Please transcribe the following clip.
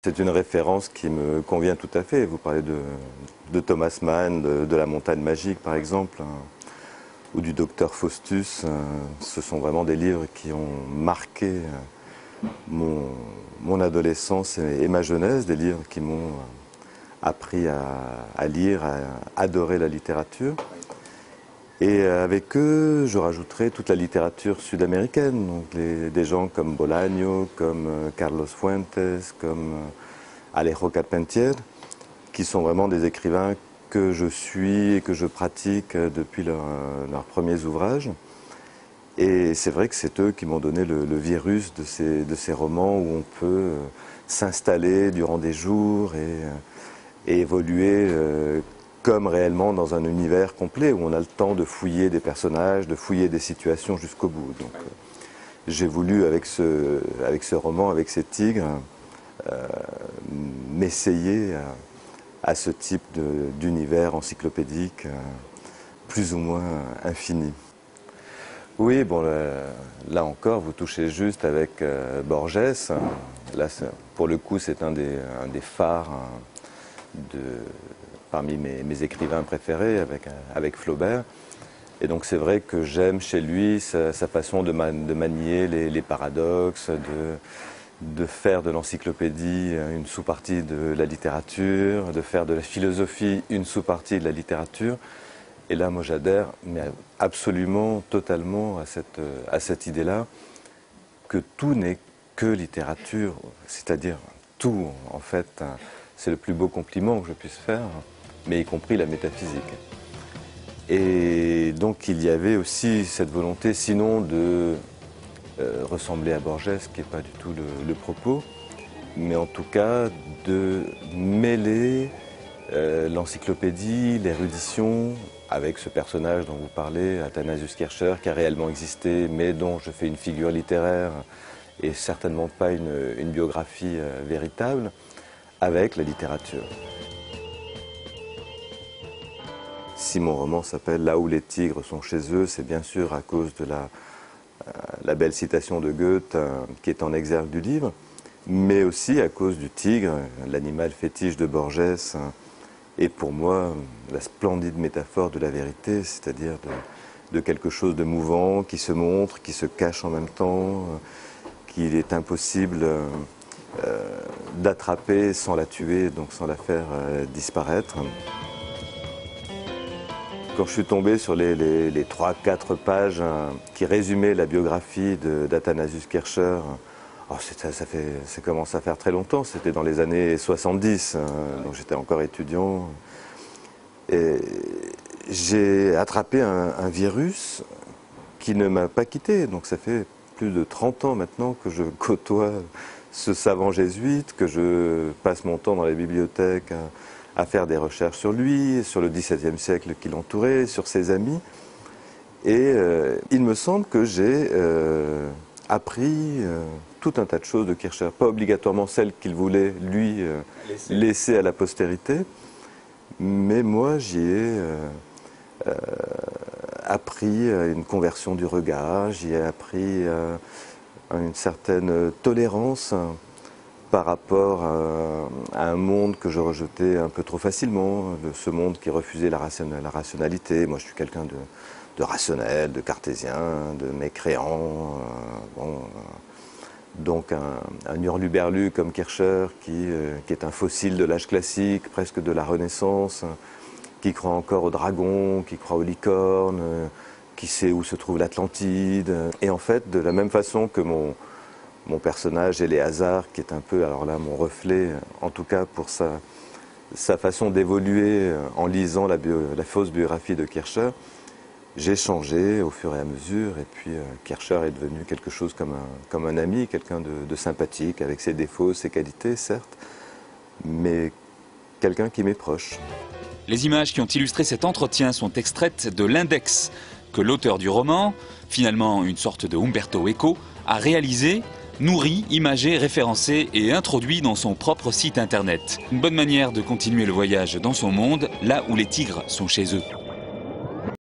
C'est une référence qui me convient tout à fait. Vous parlez de Thomas Mann, de La Montagne Magique par exemple, ou du Docteur Faustus. Ce sont vraiment des livres qui ont marqué mon adolescence et ma jeunesse, des livres qui m'ont appris à lire, à adorer la littérature. Et avec eux, je rajouterai toute la littérature sud-américaine, donc des gens comme Bolaño, comme Carlos Fuentes, comme Alejo Carpentier, qui sont vraiment des écrivains que je suis et que je pratique depuis leurs premiers ouvrages. Et c'est vrai que c'est eux qui m'ont donné le virus de ces romans où on peut s'installer durant des jours et évoluer comme réellement dans un univers complet où on a le temps de fouiller des personnages, de fouiller des situations jusqu'au bout. Donc, j'ai voulu avec ce roman, avec ces tigres, m'essayer à ce type d'univers encyclopédique plus ou moins infini. Oui, bon, là encore, vous touchez juste avec Borges. Là, pour le coup, c'est un des phares parmi mes écrivains préférés, avec Flaubert. Et donc c'est vrai que j'aime chez lui sa façon de manier les paradoxes, de faire de l'encyclopédie une sous-partie de la littérature, de faire de la philosophie une sous-partie de la littérature. Et là, moi, j'adhère mais absolument, totalement à cette idée-là, que tout n'est que littérature, c'est-à-dire tout, en fait, c'est le plus beau compliment que je puisse faire, mais y compris la métaphysique. Et donc, il y avait aussi cette volonté, sinon de ressembler à Borges, ce qui n'est pas du tout le propos, mais en tout cas de mêler l'encyclopédie, l'érudition, avec ce personnage dont vous parlez, Athanasius Kircher, qui a réellement existé, mais dont je fais une figure littéraire et certainement pas une biographie véritable, avec la littérature. Si mon roman s'appelle « Là où les tigres sont chez eux », c'est bien sûr à cause de la belle citation de Goethe qui est en exergue du livre, mais aussi à cause du tigre, l'animal fétiche de Borges, et pour moi la splendide métaphore de la vérité, c'est-à-dire de quelque chose de mouvant, qui se montre, qui se cache en même temps, qu'il est impossible d'attraper sans la tuer, donc sans la faire disparaître. Quand je suis tombé sur les 3-4 pages qui résumaient la biographie d'Athanasius Kircher, oh, ça commence à faire très longtemps, c'était dans les années 70, donc j'étais encore étudiant. Et j'ai attrapé un virus qui ne m'a pas quitté, donc ça fait plus de 30 ans maintenant que je côtoie ce savant jésuite, que je passe mon temps dans les bibliothèques à faire des recherches sur lui, sur le XVIIe siècle qui l'entourait, sur ses amis. Et il me semble que j'ai appris tout un tas de choses de Kircher, pas obligatoirement celles qu'il voulait lui laisser à la postérité, mais moi j'y ai appris une conversion du regard, j'y ai appris une certaine tolérance par rapport à un monde que je rejetais un peu trop facilement, ce monde qui refusait la rationalité. Moi je suis quelqu'un de rationnel, de cartésien, de mécréant. Donc un hurluberlu comme Kircher, qui est un fossile de l'âge classique, presque de la Renaissance, qui croit encore aux dragons, qui croit aux licornes, qui sait où se trouve l'Atlantide. Et en fait, de la même façon que mon personnage Éléazar, qui est un peu, alors là, mon reflet, en tout cas pour sa façon d'évoluer en lisant la fausse biographie de Kircher, j'ai changé au fur et à mesure, et puis Kircher est devenu quelque chose comme un ami, quelqu'un de sympathique, avec ses défauts, ses qualités, certes, mais quelqu'un qui m'est proche. Les images qui ont illustré cet entretien sont extraites de l'index que l'auteur du roman, finalement une sorte de Umberto Eco, a réalisé, nourri, imagé, référencé et introduit dans son propre site internet. Une bonne manière de continuer le voyage dans son monde, là où les tigres sont chez eux.